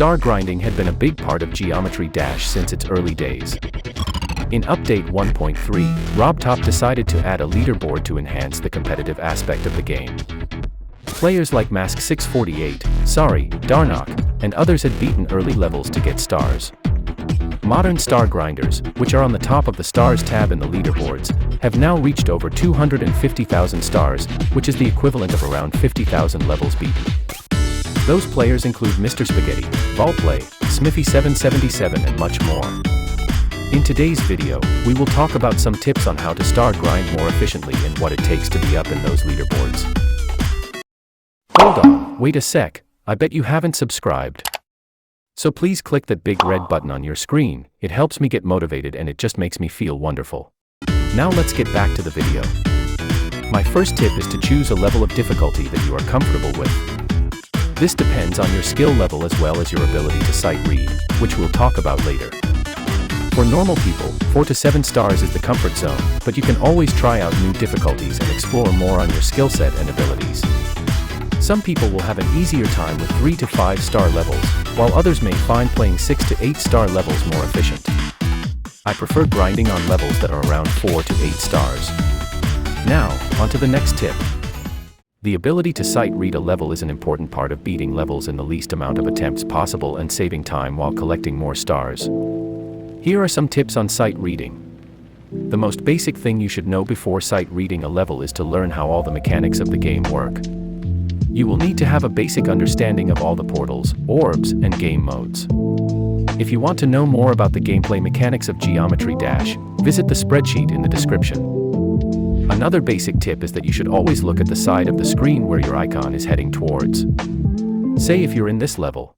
Star grinding had been a big part of Geometry Dash since its early days. In Update 1.3, RobTop decided to add a leaderboard to enhance the competitive aspect of the game. Players like Mask648, Sorry, Darnok, and others had beaten early levels to get stars. Modern star grinders, which are on the top of the Stars tab in the leaderboards, have now reached over 250,000 stars, which is the equivalent of around 50,000 levels beaten. Those players include Mr. Spaghetti, Volplay, Smithy777 and much more. In today's video, we will talk about some tips on how to star grind more efficiently and what it takes to be up in those leaderboards. Hold on, wait a sec, I bet you haven't subscribed. So please click that big red button on your screen, it helps me get motivated and it just makes me feel wonderful. Now let's get back to the video. My first tip is to choose a level of difficulty that you are comfortable with. This depends on your skill level as well as your ability to sight read, which we'll talk about later. For normal people, 4 to 7 stars is the comfort zone, but you can always try out new difficulties and explore more on your skill set and abilities. Some people will have an easier time with 3 to 5 star levels, while others may find playing 6 to 8 star levels more efficient. I prefer grinding on levels that are around 4 to 8 stars. Now, on to the next tip. The ability to sight read a level is an important part of beating levels in the least amount of attempts possible and saving time while collecting more stars. Here are some tips on sight reading. The most basic thing you should know before sight reading a level is to learn how all the mechanics of the game work. You will need to have a basic understanding of all the portals, orbs, and game modes. If you want to know more about the gameplay mechanics of Geometry Dash, visit the spreadsheet in the description. Another basic tip is that you should always look at the side of the screen where your icon is heading towards. Say if you're in this level.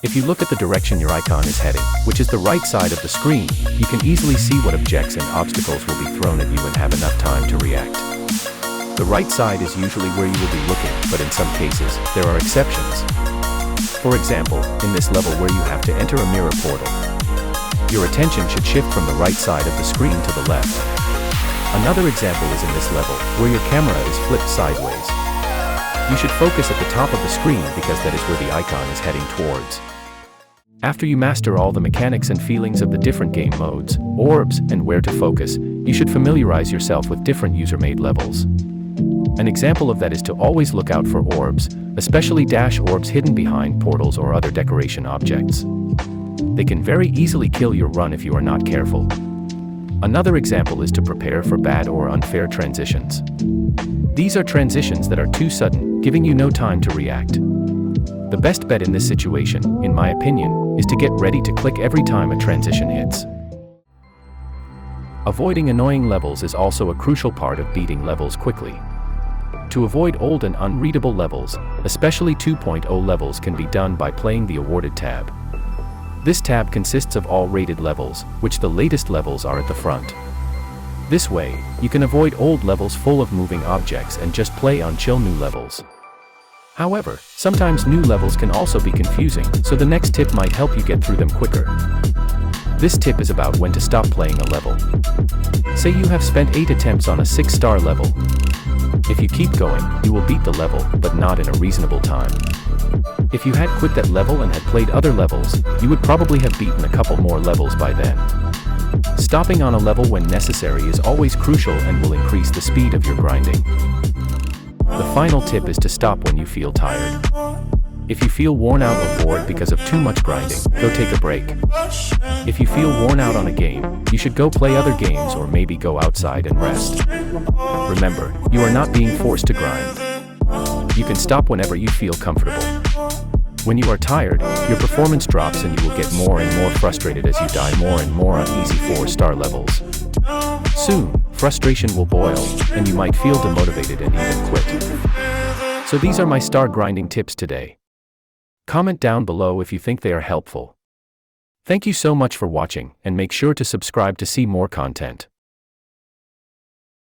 If you look at the direction your icon is heading, which is the right side of the screen, you can easily see what objects and obstacles will be thrown at you and have enough time to react. The right side is usually where you will be looking, but in some cases, there are exceptions. For example, in this level where you have to enter a mirror portal, your attention should shift from the right side of the screen to the left. Another example is in this level, where your camera is flipped sideways. You should focus at the top of the screen because that is where the icon is heading towards. After you master all the mechanics and feelings of the different game modes, orbs, and where to focus, you should familiarize yourself with different user-made levels. An example of that is to always look out for orbs, especially dash orbs hidden behind portals or other decoration objects. They can very easily kill your run if you are not careful. Another example is to prepare for bad or unfair transitions. These are transitions that are too sudden, giving you no time to react. The best bet in this situation, in my opinion, is to get ready to click every time a transition hits. Avoiding annoying levels is also a crucial part of beating levels quickly. To avoid old and unreadable levels, especially 2.0 levels, can be done by playing the Awarded tab. This tab consists of all rated levels, which the latest levels are at the front. This way, you can avoid old levels full of moving objects and just play on chill new levels. However, sometimes new levels can also be confusing, so the next tip might help you get through them quicker. This tip is about when to stop playing a level. Say you have spent 8 attempts on a 6-star level. If you keep going, you will beat the level, but not in a reasonable time. If you had quit that level and had played other levels, you would probably have beaten a couple more levels by then. Stopping on a level when necessary is always crucial and will increase the speed of your grinding. The final tip is to stop when you feel tired. If you feel worn out or bored because of too much grinding, go take a break. If you feel worn out on a game, you should go play other games or maybe go outside and rest. Remember, you are not being forced to grind. You can stop whenever you feel comfortable. When you are tired, your performance drops and you will get more and more frustrated as you die more and more on easy 4-star levels. Soon, frustration will boil, and you might feel demotivated and even quit. So these are my star grinding tips today. Comment down below if you think they are helpful. Thank you so much for watching, and make sure to subscribe to see more content.